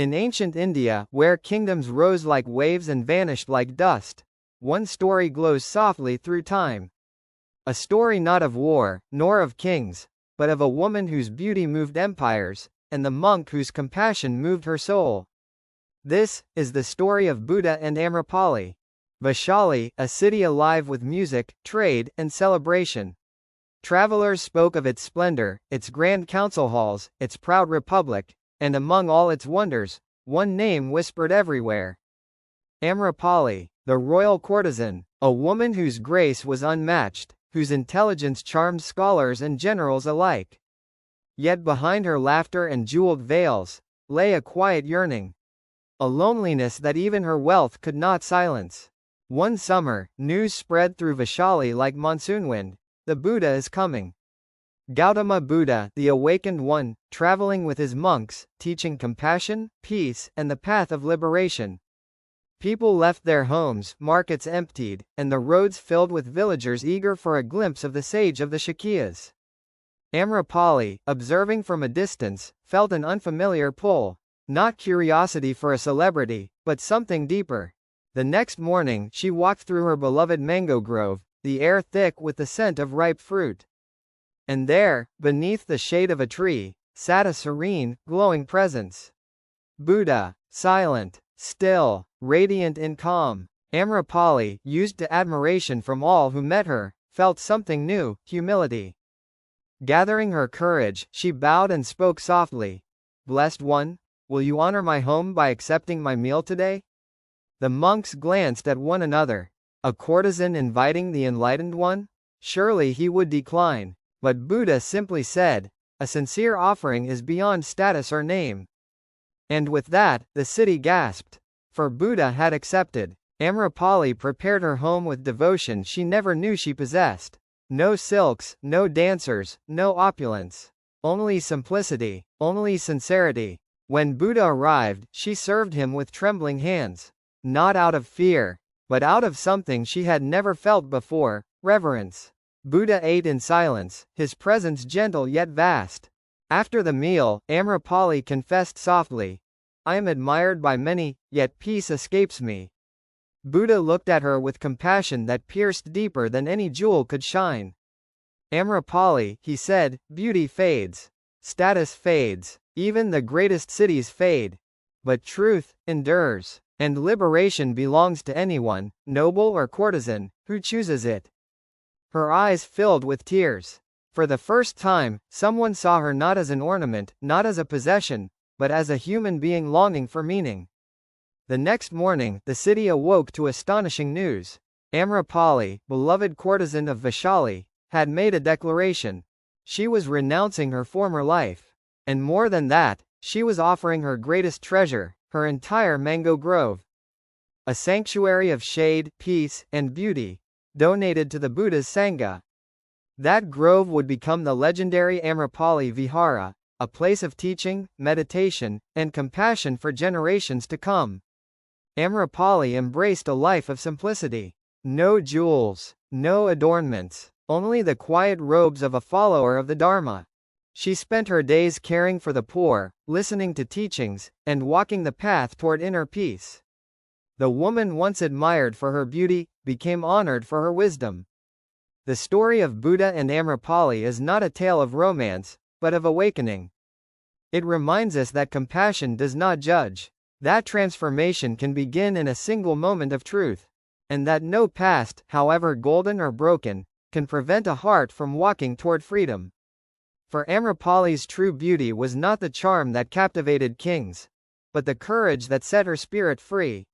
In ancient India, where kingdoms rose like waves and vanished like dust, one story glows softly through time. A story not of war, nor of kings, but of a woman whose beauty moved empires, and the monk whose compassion moved her soul. This is the story of Buddha and Amrapali. Vaishali, a city alive with music, trade, and celebration. Travelers spoke of its splendor, its grand council halls, its proud republic, and among all its wonders, one name whispered everywhere. Amrapali, the royal courtesan, a woman whose grace was unmatched, whose intelligence charmed scholars and generals alike. Yet behind her laughter and jeweled veils, lay a quiet yearning. A loneliness that even her wealth could not silence. One summer, news spread through Vaishali like monsoon wind: the Buddha is coming. Gautama Buddha, the awakened one, traveling with his monks, teaching compassion, peace, and the path of liberation. People left their homes, markets emptied, and the roads filled with villagers eager for a glimpse of the sage of the Shakyas. Amrapali, observing from a distance, felt an unfamiliar pull. Not curiosity for a celebrity, but something deeper. The next morning, she walked through her beloved mango grove, the air thick with the scent of ripe fruit. And there, beneath the shade of a tree, sat a serene, glowing presence. Buddha, silent, still, radiant in calm. Amrapali, used to admiration from all who met her, felt something new: humility. Gathering her courage, she bowed and spoke softly. "Blessed one, will you honor my home by accepting my meal today?" The monks glanced at one another. A courtesan inviting the enlightened one? Surely he would decline. But Buddha simply said, "A sincere offering is beyond status or name." And with that, the city gasped. For Buddha had accepted. Amrapali prepared her home with devotion she never knew she possessed. No silks, no dancers, no opulence. Only simplicity, only sincerity. When Buddha arrived, she served him with trembling hands. Not out of fear, but out of something she had never felt before: reverence. Buddha ate in silence, his presence gentle yet vast. After the meal, Amrapali confessed softly, "I am admired by many, yet peace escapes me." Buddha looked at her with compassion that pierced deeper than any jewel could shine. "Amrapali," he said, "beauty fades. Status fades. Even the greatest cities fade. But truth endures. And liberation belongs to anyone, noble or courtesan, who chooses it." Her eyes filled with tears. For the first time, someone saw her not as an ornament, not as a possession, but as a human being longing for meaning. The next morning, the city awoke to astonishing news. Amrapali, beloved courtesan of Vaishali, had made a declaration. She was renouncing her former life. And more than that, she was offering her greatest treasure, her entire mango grove. A sanctuary of shade, peace, and beauty, donated to the Buddha's Sangha. That grove would become the legendary Amrapali Vihara, a place of teaching, meditation, and compassion for generations to come. Amrapali embraced a life of simplicity. No jewels, no adornments, only the quiet robes of a follower of the Dharma. She spent her days caring for the poor, listening to teachings, and walking the path toward inner peace. The woman once admired for her beauty became honored for her wisdom. The story of Buddha and Amrapali is not a tale of romance, but of awakening. It reminds us that compassion does not judge, that transformation can begin in a single moment of truth, and that no past, however golden or broken, can prevent a heart from walking toward freedom. For Amrapali's true beauty was not the charm that captivated kings, but the courage that set her spirit free.